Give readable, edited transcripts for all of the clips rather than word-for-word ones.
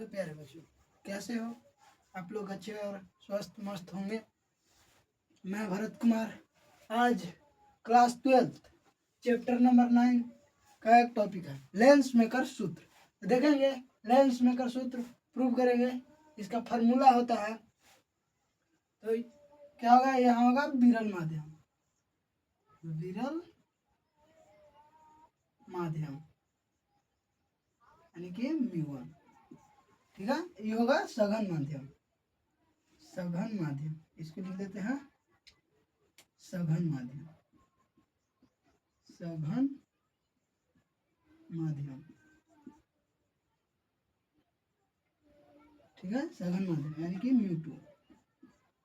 तो प्यारे बच्चों, कैसे हो आप लोग? अच्छे और स्वस्थ मस्त होंगे। मैं भरत कुमार आज क्लास 12 चैप्टर नंबर 9 का एक टॉपिक है लेंस मेकर सूत्र। तो देखेंगे लेंस मेकर सूत्र प्रूव करेंगे। इसका फार्मूला होता है, तो क्या होगा? यहाँ होगा विरल माध्यम, विरल माध्यम यानी कि म्यू1। ठीक है, ये होगा सघन माध्यम, सघन माध्यम। इसको लिख देते हैं सघन माध्यम, सघन माध्यम। ठीक है, सघन माध्यम यानी कि म्यू2।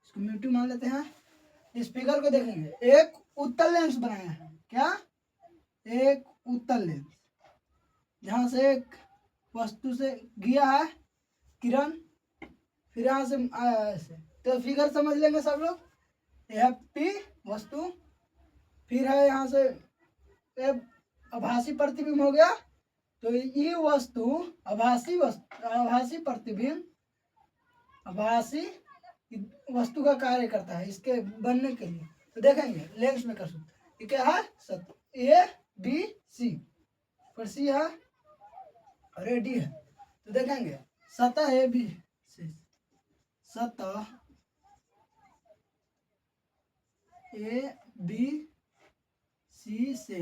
इसको म्यू2 मान लेते हैं। इस फिगर को देखेंगे, एक उत्तल लेंस बनाया है। क्या? एक उत्तल लेंस, जहां से एक वस्तु से गया है किरण, फिर यहाँ से आया है ऐसे। तो फिगर समझ लेंगे सब लोग। यह पी वस्तु, फिर है यहाँ से आभासी प्रतिबिंब हो गया। तो ये वस्तु आभासी प्रतिबिंब, आभासी वस्तु का कार्य करता है इसके बनने के लिए। तो देखेंगे लेंस मेकर सूत्र, ये क्या है? सतह ए बी सी, पर सी है और ए डी है। तो देखेंगे सतह ए बी से, सतह ए बी सी से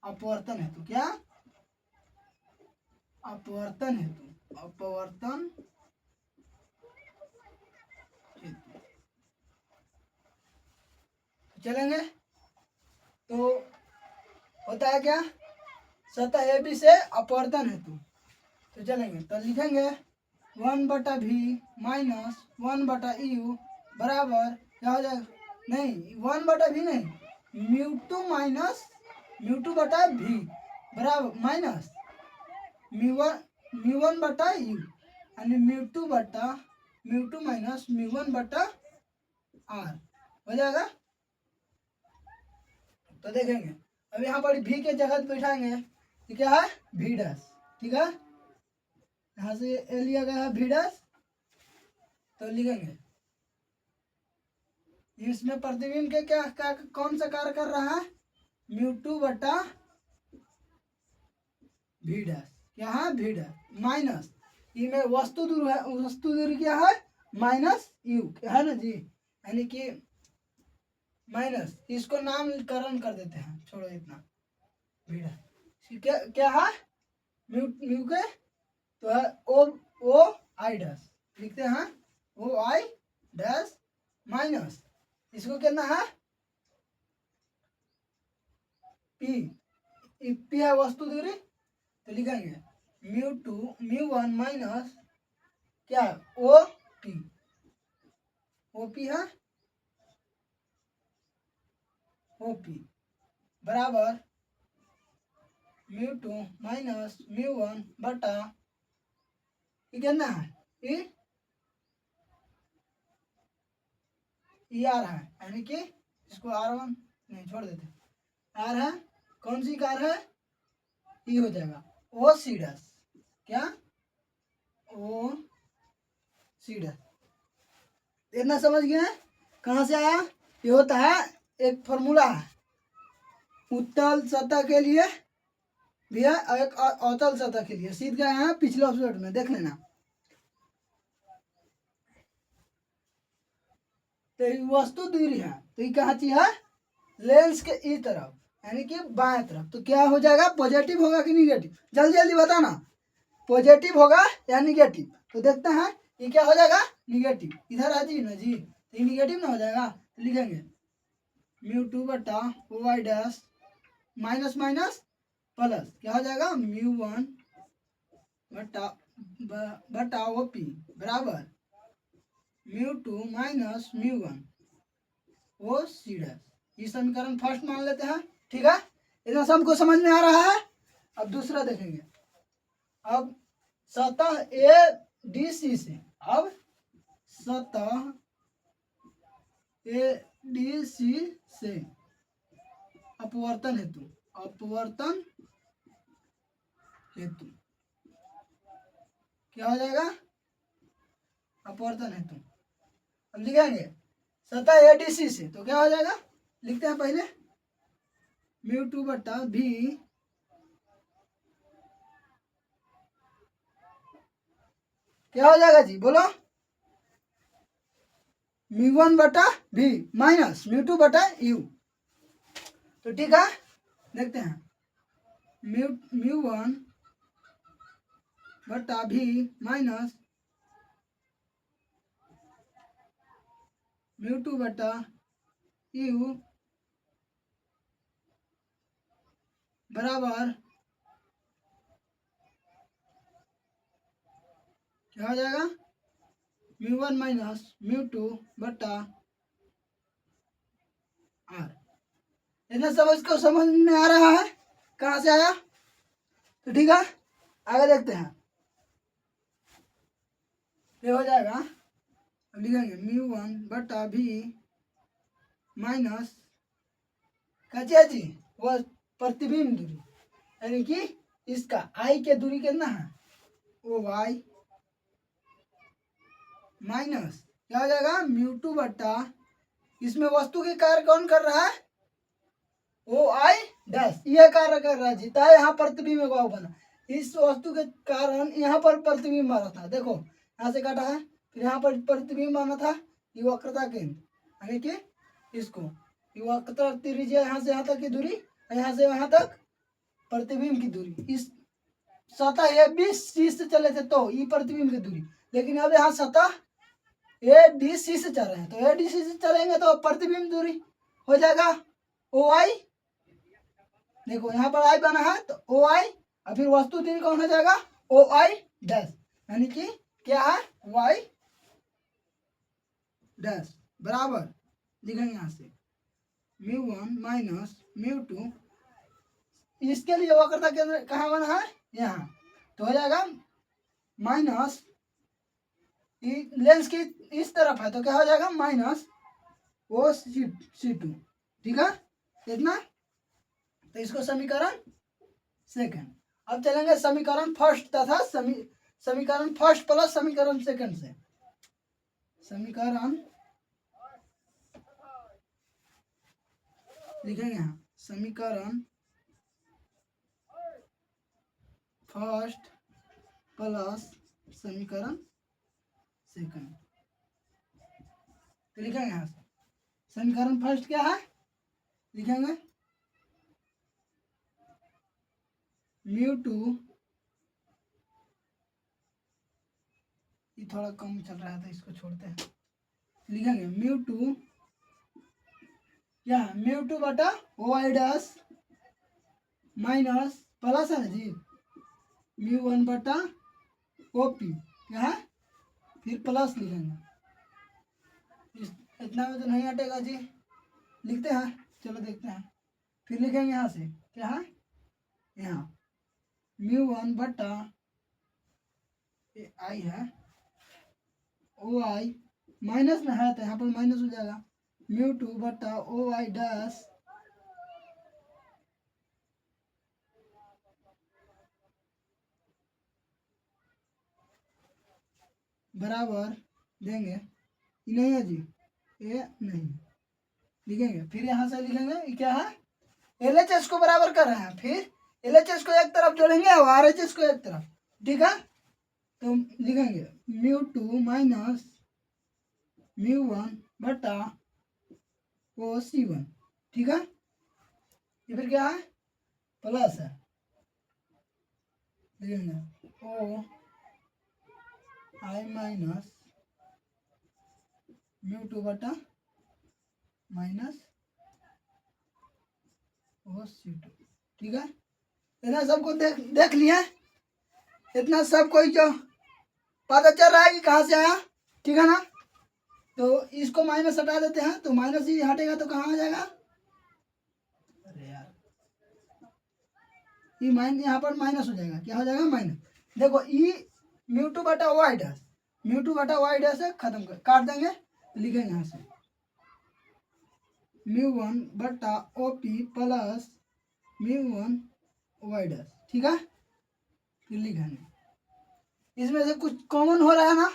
अपवर्तन हेतु, क्या? अपवर्तन हेतु, अपवर्तन हेतु चलेंगे। तो होता है क्या? सतह ए बी से अपवर्तन हेतु। तो चलेंगे, तो लिखेंगे 1/v माइनस 1/u बराबर क्या हो जाएगा? नहीं, 1/v नहीं, म्यू2 माइनस म्यू2/v बराबर माइनस म्यू1/u यानी म्यू2 माइनस म्यू1/r हो जाएगा। तो देखेंगे अब यहाँ पर v के जगह बैठाएंगे, तो क्या है? v dash. ठीक है, यहाँ से ए लिया गया है v डैश। तो लिखेंगे इसमें प्रतिबिंब के क्या कौन सा कार्य कर रहा है? म्यू2/v डैश। क्या है? v डैश माइनस ई में वस्तु दूरी है, वस्तु दूरी क्या है? माइनस यू है ना जी, यानी कि माइनस। इसको नामकरण कर देते हैं, छोड़ो इतना। v डैश क्या क्या है? म्यू के तो है ओ आई डैश, लिखते हैं ओ आई डैश माइनस इसको कितना है? पी है वस्तु दूरी। तो लिखेंगे म्यू1 माइनस क्या? ओ पी है, ओ पी बराबर म्यू2 माइनस म्यू1 बटा ये कितना है? ई आर है, यानी कि इसको R1 नहीं छोड़ देते, आर है। कौन सी कार है? ई हो जाएगा ओ सी डैश। क्या? ओ सी डैश। इतना समझ गए? कहाँ से आया? ये होता है एक फॉर्मूला है उत्तल सतह के लिए भी है और एक अवतल सतह के लिए। सीध गए हैं पिछले एपिसोड में, देख लेना। तो वस्तु दूरी है, तो ये कहाँ चीज है? लेंस के ई तरफ यानी कि बाएं तरफ। तो क्या हो जाएगा? पॉजिटिव होगा कि निगेटिव? जल्दी जल्दी बताना, पॉजिटिव होगा या निगेटिव? तो देखते हैं ये क्या हो जाएगा? निगेटिव। इधर आ जी ना जी, तो ये निगेटिव ना हो जाएगा। तो लिखेंगे म्यू2/o y dash minus minus plus क्या हो जाएगा? म्यू1 बटा ओ पी बराबर म्यू2 माइनस म्यू1 ओ सी डैश। ये समीकरण फर्स्ट मान लेते हैं। ठीक है, इतना सबको समझ में आ रहा है। अब दूसरा देखेंगे। अब सतह ए डी सी से, अब सतह ए डी सी से अपवर्तन हेतु, अपवर्तन हेतु क्या हो जाएगा, अपवर्तन हेतु। अब लिखेंगे सतह एडीसी से, तो क्या हो जाएगा, लिखते हैं पहले म्यू टू बट्टा भी क्या हो जाएगा जी, बोलो, म्यू वन बटा भी माइनस म्यू टू बटा यू। तो ठीक है, देखते हैं म्यू म्यू वन बटा भी माइनस म्यू टू बटा यू बराबर क्या हो जाएगा, mu one minus mu two बटा आर। इतना सब इसको समझ में आ रहा है, कहाँ से आया, तो ठीक है आगे देखते हैं। ये हो जाएगा, अब लिखेंगे म्यू वन बटा भी माइनस क्या जी, वह प्रतिबिंब दूरी, यानी कि इसका आई के दूरी कितना है, ओ वाई माइनस क्या हो जाएगा, म्यू टू बट्टा इसमें वस्तु के कार्य कौन कर रहा है, ओ आई डैश, यह कार्य कर रहा है जीता है, यहाँ प्रतिबिंब का बना, इस वस्तु के कारण यहाँ पर प्रतिबिंब मारा था, देखो यहाँ से काटा है, फिर यहाँ पर प्रतिबिंब माना था, ये वक्रता केंद्र यानी कि इसको, ये वक्रता त्रिज्या यहाँ से यहाँ तक की दूरी, यहाँ से यहाँ तक प्रतिबिंब की दूरी, इस सतह ए बी सी से चले थे तो ये प्रतिबिंब की दूरी, लेकिन अब यहाँ सतह ए डी सी से चल रहे हैं, तो ए डी सी से चलेंगे तो प्रतिबिंब दूरी हो जाएगा ओ आई, देखो यहाँ पर आई बना है तो ओ आई, और फिर वस्तु दूरी कौन हो जाएगा, ओ आई डैश, यानी कि क्या है, वाई डैश बराबर लिखेंगे यहाँ से mu one minus mu two, इसके लिए वक्रता केंद्र कहाँ बना है, यहाँ, तो हो जाएगा माइनस लेंस की इस तरफ है, तो क्या हो जाएगा माइनस ओ सी टू, ठीक है इतना। तो इसको समीकरण सेकंड, अब चलेंगे समीकरण फर्स्ट तथा समीकरण फर्स्ट प्लस समीकरण सेकंड से, समीकरण लिखेंगे यहाँ समीकरण फर्स्ट प्लस समीकरण सेकंड, तो लिखेंगे यहाँ से समीकरण फर्स्ट क्या है, लिखेंगे म्यू टू, ये थोड़ा कम चल रहा था इसको छोड़ते हैं, लिखेंगे म्यू टू क्या, म्यू टू बटा ओ आई डैश माइनस प्लस है जी म्यू वन बटा ओ पी क्या है, फिर प्लस लिखेंगे, इतना में तो नहीं हटेगा जी, लिखते हैं, चलो देखते हैं, फिर लिखेंगे यहाँ से क्या है, यहाँ म्यू वन बटा आई है ओ आई माइनस में है तो यहाँ पर माइनस हो जाएगा म्यू टू बटा ओ आई डैश बराबर देंगे, ये नहीं है जी, ये नहीं लिखेंगे, फिर यहाँ से लिखेंगे ये क्या है, एल एच एस को बराबर कर रहे हैं, फिर एल एच एस को एक तरफ जोड़ेंगे और आर एच एस को एक तरफ, ठीक है, तो लिखेंगे mu two minus mu one बटा ओ सी वन, ठीक है, ये फिर क्या है, प्लस है, लिखेंगे ओ आई माइनस म्यू टू बटा माइनस ओ सी टू, ठीक है, इतना सबको देख लिया, इतना सब कोई जो पता चल रहा है कि कहाँ से आया, ठीक है ना, तो इसको माइनस हटा देते हैं, तो माइनस ही हटेगा तो कहाँ आ जाएगा, अरे यार ये यहाँ पर माइनस हो जाएगा, क्या हो जाएगा माइनस, देखो ई म्यू टू बटा वाई डैश, म्यू टू बटा वाई डैश है, खत्म कर काट देंगे, लिखेंगे यहाँ से म्यू वन बटा O P plus mu one Y dash, ठीक है, फिर लिखेंगे इसमें से कुछ कॉमन हो रहा है ना,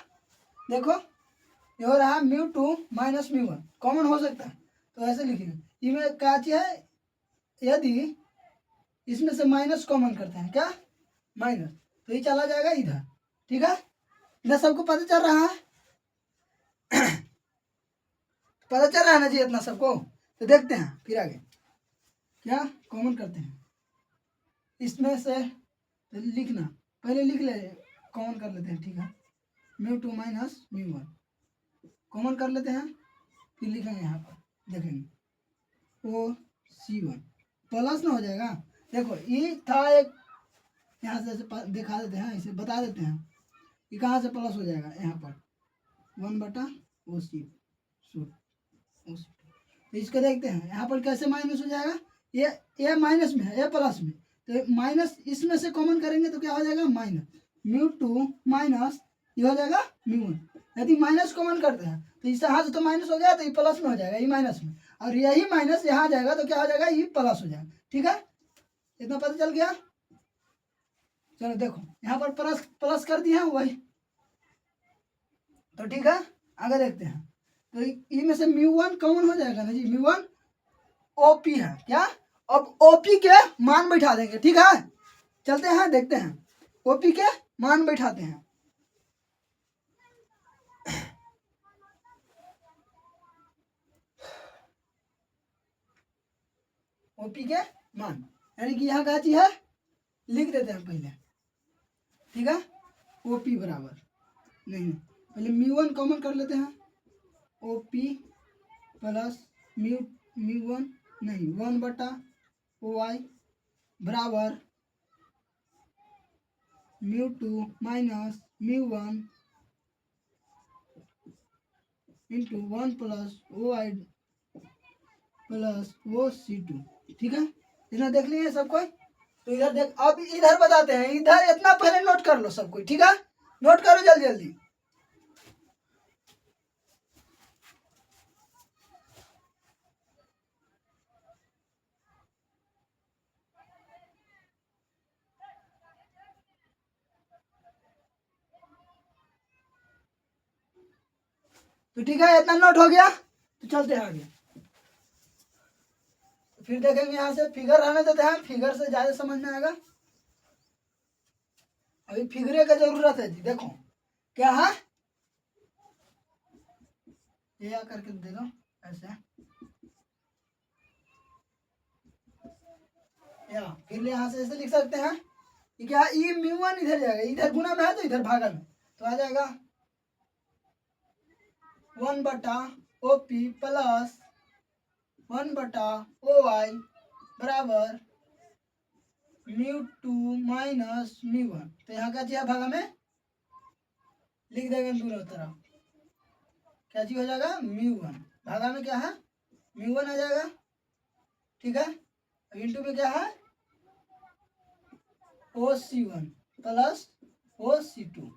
देखो ये हो रहा है μ2 माइनस μ1, कॉमन हो सकता है, तो ऐसे लिखेंगे। इसमें क्या चीज है, यदि इसमें से माइनस कॉमन करते हैं, क्या माइनस, तो ये चला जाएगा इधर, ठीक है। इधर सबको पता चल रहा है, पता चल रहा है ना जी इतना सबको। तो देखते हैं फिर आगे क्या कॉमन करते हैं इसमें से, तो लिखना पहले लिख ले, कॉमन कर लेते हैं, ठीक है। μ2 माइनस μ1 कॉमन कर लेते हैं, फिर लिखेंगे यहाँ पर, देखेंगे ओ C1 प्लस ना हो जाएगा। देखो ये था एक, यहाँ से दिखा देते हैं, इसे बता देते हैं ये कहाँ से प्लस हो जाएगा, यहाँ पर 1/OC सूट। तो इसको देखते हैं यहाँ पर कैसे माइनस हो जाएगा, ये माइनस में है, ये प्लस में, तो माइनस इसमें से कॉमन करेंगे तो क्या हो जाएगा, माइनस μ2 माइनस ये हो जाएगा μ1। यदि माइनस कॉमन करते हैं तो इस यहाँ से तो माइनस हो गया, तो ये प्लस में हो जाएगा, ये माइनस में, और यही माइनस यहाँ आ जाएगा तो क्या हो जाएगा, ये प्लस हो जाएगा, ठीक है। इतना पता चल गया। चलो देखो यहाँ पर प्लस प्लस कर दिया वही, तो ठीक है आगे देखते हैं। तो ये में से μ1 कॉमन हो जाएगा ना जी, μ1 OP है क्या, अब OP के मान बैठा देंगे, ठीक है। चलते हैं देखते हैं, OP के मान बैठाते हैं। OP के मान यानी कि यहाँ क्या चीज है, लिख देते हैं पहले, ठीक है। OP बराबर नहीं, पहले μ1 कॉमन कर लेते हैं, OP प्लस μ1 नहीं 1/OI बराबर μ2 minus μ1 into 1 plus OI plus OC2, ठीक है। इतना देख लिए सब कोई। तो इधर देख, अब इधर बताते हैं, इधर इतना पहले नोट कर लो सब कोई, ठीक है। नोट करो जल्दी जल्दी। तो ठीक है इतना नोट हो गया, तो चलते हैं आगे। फिर देखेंगे यहाँ से फिगर रहने देते हैं, फिगर से ज्यादा समझ में आएगा। अभी फिगरे का जरूरत है जी, देखो क्या है, ये करके दे दो ऐसे, या फिर यहाँ से ऐसे लिख सकते हैं कि क्या ये μ1 इधर जाएगा, इधर गुना में है तो इधर भागा में, तो आ जाएगा 1/OP प्लस 1/OI बराबर μ2 माइनस μ1। तो यहाँ क्या चाहिए, भागा में लिख देंगे दोनों तरफ, क्या चीज हो जाएगा, μ1 भागा में क्या है, μ1 आ जाएगा, ठीक है। इंटू में क्या है, OC1 प्लस OC2।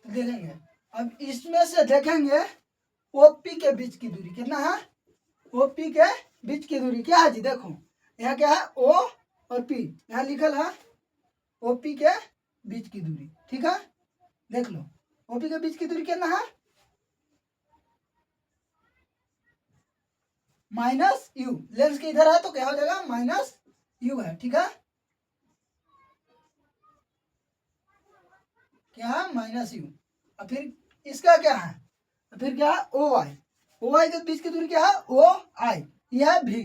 तो देखेंगे अब इसमें से देखेंगे OP के बीच की दूरी कितना है, OP के बीच की दूरी क्या है जी, देखो यहाँ क्या है O और P, यहाँ लिखल है OP के बीच की दूरी, ठीक है। देख लो OP के बीच की दूरी कितना है, माइनस U, लेंस के इधर है तो क्या हो जाएगा, माइनस U है, ठीक है। क्या है, माइनस U। और फिर इसका क्या है, फिर क्या है OI, OI के बीच की दूरी क्या है, OI, यह है V।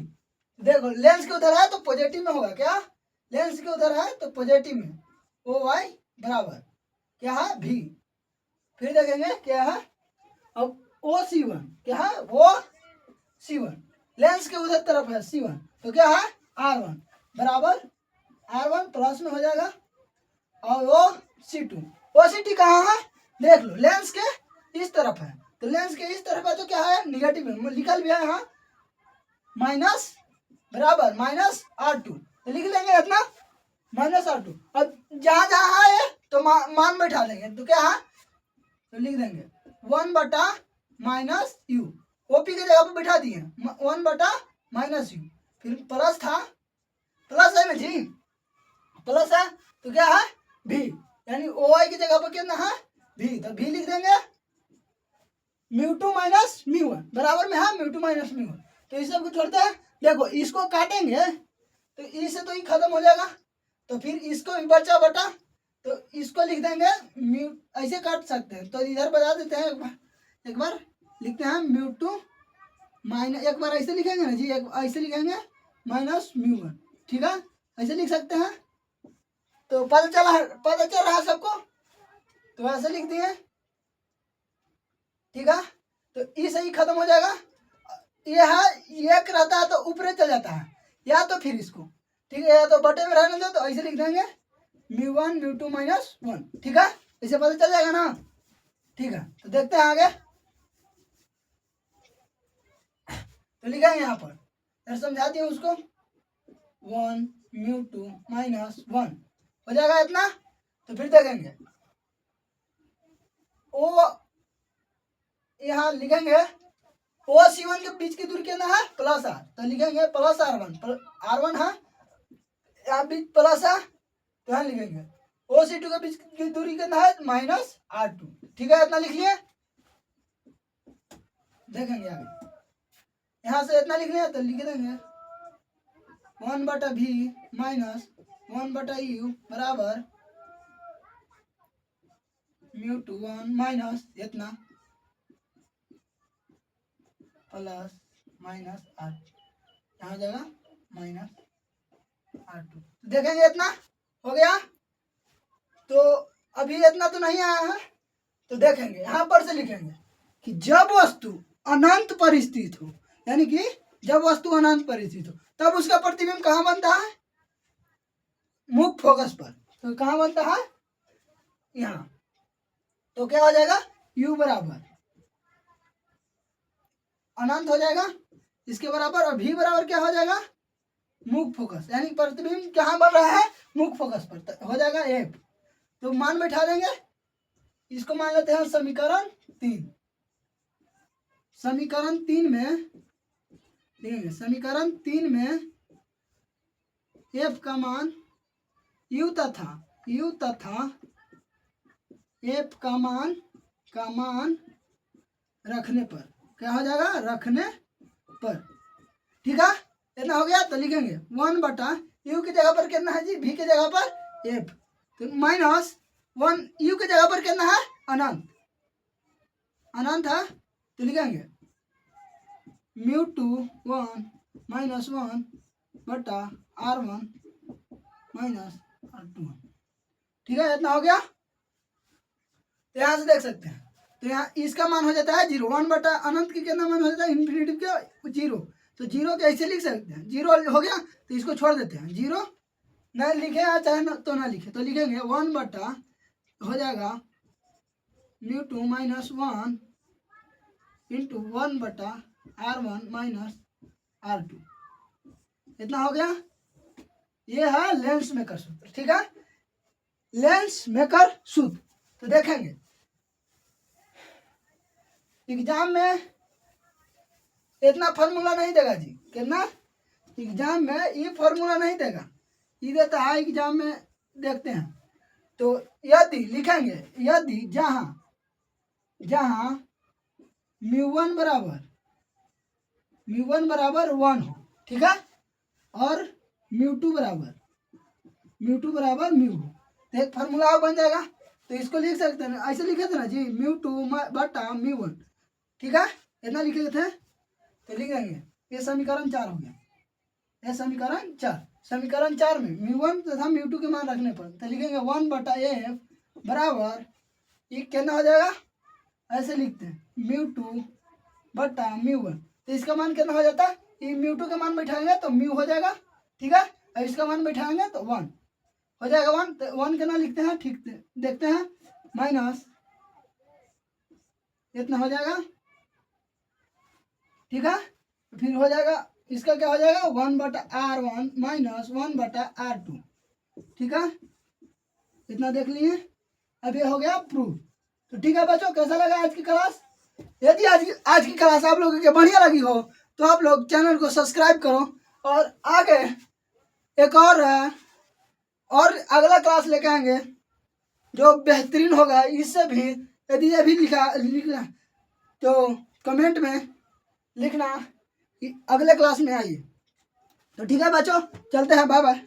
देखो लेंस के उधर है तो पॉजिटिव में होगा, क्या लेंस के उधर है तो पॉजिटिव में, OI बराबर क्या है V। फिर देखेंगे क्या है, अब OC1 क्या है, OC1 लेंस के उधर तरफ है C1, तो क्या है R1 बराबर R1 प्लस में हो जाएगा, और OC2 कहाँ है, देख लो लेंस के इस तरफ है, तो लेंस के इस तरफ है तो क्या है, निगेटिव में लिखल भी है यहाँ माइनस बराबर माइनस R2, तो लिख लेंगे इतना माइनस R2। अब जहाँ जहाँ है तो मान बैठा देंगे, तो क्या है, तो लिख देंगे 1/-U, OP की जगह पे बैठा दिए 1/-U, फिर प्लस था, प्लस है ना जी, प्लस है तो क्या है V, यानी ओ आई की जगह पर कितना है भी, तो भी लिख देंगे μ2 माइनस μ1 बराबर में है μ2 माइनस μ1। तो इस सब को छोड़ते हैं, देखो इसको काटेंगे तो इससे तो ये खत्म हो जाएगा, तो फिर इसको भी बचा बटा, तो इसको लिख देंगे म्यू, ऐसे काट सकते हैं तो इधर बता देते हैं एक बार लिखते हैं μ2 माइनस, एक बार ऐसे लिखेंगे ना जी, एक ऐसे लिखेंगे माइनस μ1, ठीक है ऐसे लिख सकते हैं। तो पता चल रहा है सबको, तो ऐसे लिख दिए, ठीक है। तो इस ही खत्म हो जाएगा, ये है एक रहता है तो ऊपर चल जाता है, या तो फिर इसको ठीक है, या तो बटे में रहने दो, तो ऐसे लिख देंगे μ1 μ2 माइनस 1, ठीक है, इसे पता चल जाएगा ना, ठीक है। तो देखते हैं आगे, तो लिखेंगे यहाँ पर, समझा दिए उसको 1 μ2 माइनस 1 हो जाएगा इतना। तो फिर देखेंगे ओ, यहाँ लिखेंगे ओ C1 के बीच की दूरी कितना है प्लस आर, तो लिखेंगे प्लस R1, R1 है यहाँ बीच प्लस है, तो यहाँ लिखेंगे ओ C2 के बीच की दूरी कितना है माइनस R2, ठीक है इतना लिख लिए। देखेंगे आगे, यहाँ से इतना लिख लिया तो लिख देंगे 1/v माइनस 1/u बराबर μ2 1 माइनस इतना प्लस माइनस R, यहाँ हो जाएगा माइनस R2। देखेंगे इतना हो गया, तो अभी इतना तो नहीं आया है, तो देखेंगे यहाँ पर से लिखेंगे कि जब वस्तु अनंत पर स्थित हो, यानी कि जब वस्तु अनंत पर स्थित हो तब उसका प्रतिबिंब कहाँ बनता है मुख्य फोकस पर, तो कहाँ बनता है यहाँ, तो क्या हो जाएगा u बराबर अनंत हो जाएगा इसके बराबर, और v बराबर क्या हो जाएगा मुख्य फोकस, यानी प्रतिबिंब कहाँ बन रहा है मुख्य फोकस पर, तो हो जाएगा f। तो मान बैठा देंगे, इसको मान लेते हैं समीकरण 3, समीकरण 3 में देखेंगे, समीकरण 3 में f का मान u तथा f का मान रखने पर क्या हो जाएगा रखने पर, ठीक है इतना हो गया। तो लिखेंगे 1/u की जगह पर कितना है जी v की जगह पर f, तो माइनस 1 u की जगह पर कितना है अनंत है, तो लिखेंगे μ2 1 माइनस 1/r1 माइनस R2, ठीक है इतना हो गया। तो यहाँ से देख सकते हैं, तो यहाँ इसका मान हो जाता है 0, 1/अनंत की कितना मान हो जाता है इन्फिनिटी के 0, तो 0 के ऐसे लिख सकते हैं, 0 हो गया तो इसको छोड़ देते हैं, 0 नहीं लिखे या चाहे न, तो ना लिखे, तो लिखेंगे 1/ हो जाएगा μ2 minus 1 into 1/r1 minus R2, इतना हो गया। ये है लेंस मेकर सूत्र, ठीक है लेंस मेकर सूत्र। तो देखेंगे एग्जाम में इतना फार्मूला नहीं देगा जी, कितना एग्जाम में ये फार्मूला नहीं देगा, ये देता है एग्जाम में, देखते हैं। तो यदि लिखेंगे यदि जहां μ1 बराबर 1 हो, ठीक है, और μ2 बराबर μ हो, तो एक फार्मूला बन जाएगा। तो इसको लिख सकते हैं, ऐसे लिखे थे ना जी μ2/μ1, ठीक है इतना लिखे थे, तो लिख देंगे ये समीकरण 4 हो गया, ये समीकरण 4, समीकरण 4 में μ1 तथा μ2 के मान रखने पर तो लिखेंगे 1/f बराबर ये कितना हो जाएगा, ऐसे लिखते हैं μ2/μ1, तो इसका मान कितना हो जाता है, ये μ2 का मान बैठाएंगे तो μ हो जाएगा, ठीक है, और इसका मान बैठाएंगे तो 1 हो जाएगा, 1 तो 1 कितना लिखते हैं, ठीक देखते हैं, माइनस इतना हो जाएगा, ठीक है, फिर हो जाएगा इसका क्या हो जाएगा 1/r1 माइनस 1/r2, ठीक है इतना देख लिए। अब ये हो गया प्रूफ। तो ठीक है बच्चों, कैसा लगा आज की क्लास? यदि आज की क्लास आप लोगों को बढ़िया लगी हो तो आप लोग चैनल को सब्सक्राइब करो, और आगे एक और अगला क्लास लेके आएंगे जो बेहतरीन होगा इससे भी यदि ये भी लिखना तो कमेंट में लिखना कि अगले क्लास में आइए। तो ठीक है बच्चों, चलते हैं, बाय बाय।